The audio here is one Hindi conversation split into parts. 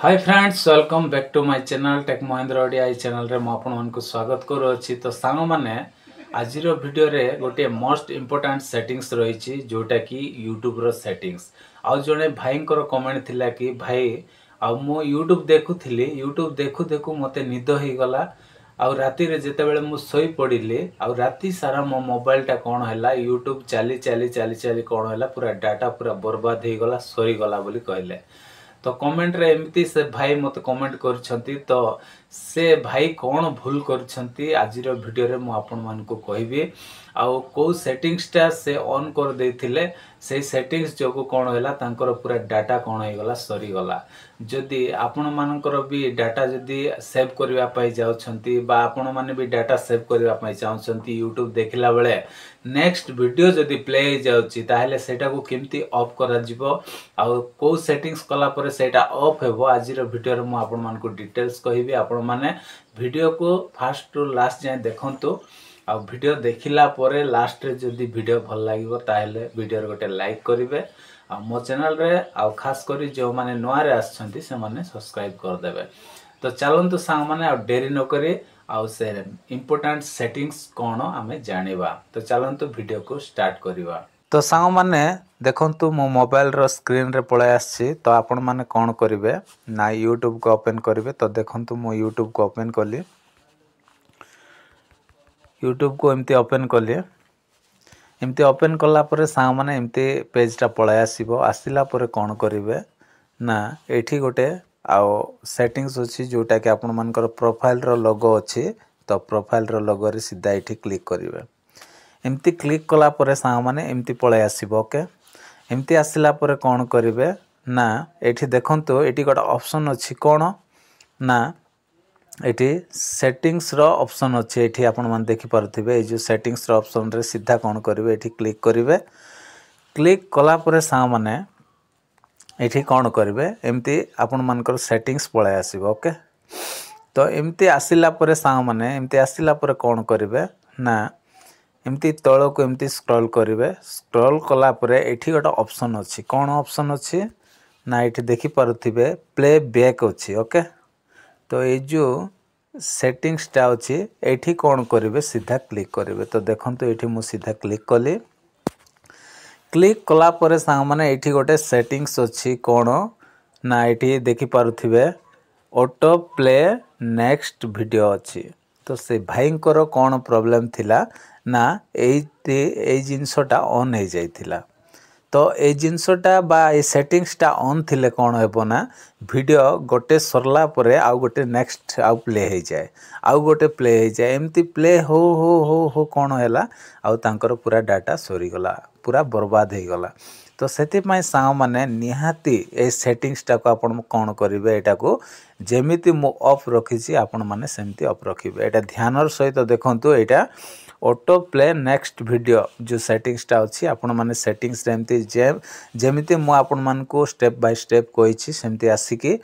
Hi friends, welcome back to my channel tech Mahendra Odia. Channel रे आपको स्वागत करुच्ची। तो सांग मैंने आज वीडियो रे गोटे मोस्ट इम्पोर्टाट सेटिंग्स रही जोटा कि यूट्यूब रो सेटिंग्स। आउ जड़े भाई कमेंट थिला कि भाई मु यूट्यूब देखु देखु मते निद हो गला। आउ राति रे जेते बेले मु सोई पड़िली आउ राति सारा मो मोबाइल टा कौन है यूट्यूब चली चली चली चली कौन है पूरा डाटा पूरा बर्बाद हो गला, सरी गला बोली कहले। तो कमेंट रे एमती से भाई मत कमेंट करछंती। तो से भाई कौन भूल करछंती आज वीडियो रे मु आपन मान को कहबी। आउ को सेटिंग्स टा से ऑन कर देथिले से सेटिंग्स जो कौन हैला तांकर पूरा डाटा कौन हो गला, सरी गला। जदि आपण मानकर भी डाटा जदि सेव करबा पाई जाउछंती बा आपण माने भी डाटा सेव करबा पाई चाहछंती यूट्यूब देखिला बेले नेक्स्ट वीडियो जदि प्ले हो जाउची ताहेले सेटा को केमती ऑफ करा जिवो आउ को सेटिंग्स कला परे सेटा ऑफ हेबो आज वीडियो रे मु आपण मान को डिटेल्स कहबी। आपण माने वीडियो को फास्ट टू लास्ट जाय देखंतु। आ वीडियो देखिला परे लास्ट रे जदि वीडियो भल लागिवो ताहेले वीडियो रे गोटे लाइक करिवे। आ मो चैनल रे आ खास करी जो माने नोआ रे आछंती से माने सब्सक्राइब कर देबे। तो चलंतु सांग माने आ देरी न करी आ से इंपोर्टेंट सेटिंग्स कोन आमे जानिबा। तो चलंतु वीडियो को स्टार्ट करिवा। तो सांग माने देखंतु मो मोबाइल रो स्क्रीन रे पळे आछि। तो आपण माने कोन करिवे ना यूट्यूब को ओपन करिवे। तो देखंतु मो यूट्यूब को ओपन कली, यूट्यूब को एमती ओपन कली। एमती ओपन कला परे सांग माने एमती पेज टा पळे आसीबो। आसिला परे कोन करिवे ना एठी गोटे आउ सेटिंग्स अछि जोटा कि आपण मानकर प्रोफाइल रो लोगो अछि। तो प्रोफाइल रो लोगो रे सीधा एठी क्लिक करिवे। एमती क्लिक कला परे सांग माने एमती पळे आसीबो। ओके, एमती आसिला परे कोन करिवे ना एठी देखंतु एठी गोटे ऑप्शन अछि कोन ना एठी सेटिंग्स रो ऑप्शन अछि। एठी आपण मान देखि परथिबे ए जो सेटिंग्स रो ऑप्शन रे सीधा कोन करिवे एठी क्लिक करिवे। क्लिक कला परे सांग माने एठी कोन करिवे एमती आपण मानकर सेटिंग्स पळे आसीबो। ओके, तो एमती आसिला परे सांग माने एमती आसिला परे कोन करिवे ना एमती तळ को एमती स्क्रॉल करिवे। स्क्रॉल कला परे एठी गोटे ऑप्शन अछि। कोन ऑप्शन अछि ना एठी देखि परथिबे प्ले बैक अछि। ओके, तो ए जो सेटिंग्स टा अछि एठी कोन करिवे सीधा क्लिक करिवे। तो देखंतु एठी मु सीधा क्लिक कली। क्लिक कला परे सांग माने एठी गोटे सेटिंग्स अछि कोन ना एठी देखि परथिबे ऑटो प्ले नेक्स्ट वीडियो अछि। तो से भाईंकर कोन प्रॉब्लम थिला ना ए जिनसटा ऑन हो जाइथिला। तो ए जिनसटा बा ए सेटिंग्सटा ऑन थिले कोन हेबो ना वीडियो गोटे सरला परे आउ गोटे नेक्स्ट आउ प्ले हो जाए, आउ गोटे प्ले हो जाए, एमती प्ले हो हो हो हो कोन हैला आउ तांकर पूरा डाटा सरी गला, पूरा बर्बाद हो गला। तो सेति पय सांग माने निहाती ए सेटिंग्सटा को आपण कोन करिवे एटा को जेमिति मु ऑफ रखिछि आपण माने सेमती ऑफ रखिबे। एटा ध्यानर सहित देखंतु एटा ऑटो प्ले नेक्स्ट वीडियो जो सेटिंग्सटा अछि आपण माने सेटिंग्स एमती जेमिति मु आपण मान को स्टेप बाय स्टेप कहिछि सेमती आसीकी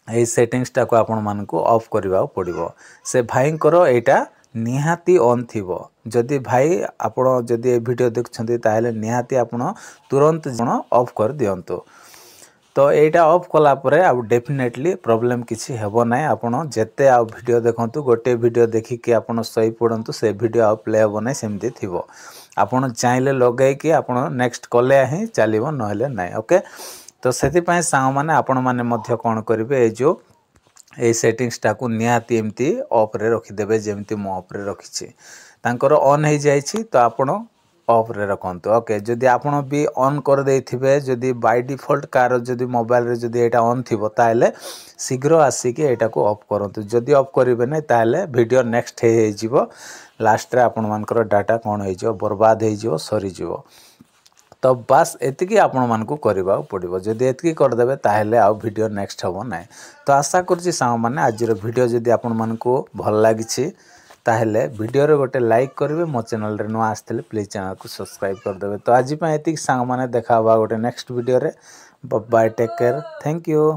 ए सेटिंग्सटा को आपण मान को ऑफ करबा पड़िबो। से भाईंकर एटा निहाती ऑन थिबो। जदि भाई आपण जदि ए वीडियो देखछन्ती ताहेले निहाती आपण तुरंत जण ऑफ कर दियंतो। तो एटा ऑफ कला परे आ डेफिनेटली प्रॉब्लम किछि हेबो नै। आपण जेते आ वीडियो देखंतु गोटे वीडियो देखि कि आपण सही पडंतु से वीडियो आ प्ले हेबो नै सेमती थिबो। आपण चाहिले लगै कि आपण नेक्स्ट कले ही चलिबो नहले नै। ओके, तो सेति पय सांग माने आपण माने मध्य कोन करिवे ए जो ए सेटिंग्सटा को निहाती एमती ऑफ रे रखि देबे जेमती मो ऑफ रे रखिछि। तांकर ऑन हे जाइछि तो आपण ऑफ रे रखंतु। ओके, जदि आपण भी ऑन कर देथिबे जदि बाय डिफॉल्ट कार जदि मोबाइल रे जदि एटा ऑन थिबो ताले शीघ्र आसी कि एटा को ऑफ करंतु। जदि ऑफ करिवे नै ताले वीडियो नेक्स्ट हे जिवो, लास्ट रे आपण मानकर डाटा कोन हे जिवो, बर्बाद हे जिवो, सरी जिवो। तो बस एतिकी आपण मान को करबा पड़िबो। जदि एतिकी कर देबे ताहेले आ वीडियो नेक्स्ट हबो नै। तो आशा करछि सांग माने आज रो वीडियो जदि आपण मान को भल लागिछि ताहेले वीडियो रे गोटे लाइक करिवे। मो चैनल रे न आस्थिले प्लीज चैनल को सब्सक्राइब कर देबे। तो आज पय एतिकी सांग माने देखा बा गोटे नेक्स्ट वीडियो रे। Bye, take care, thank you.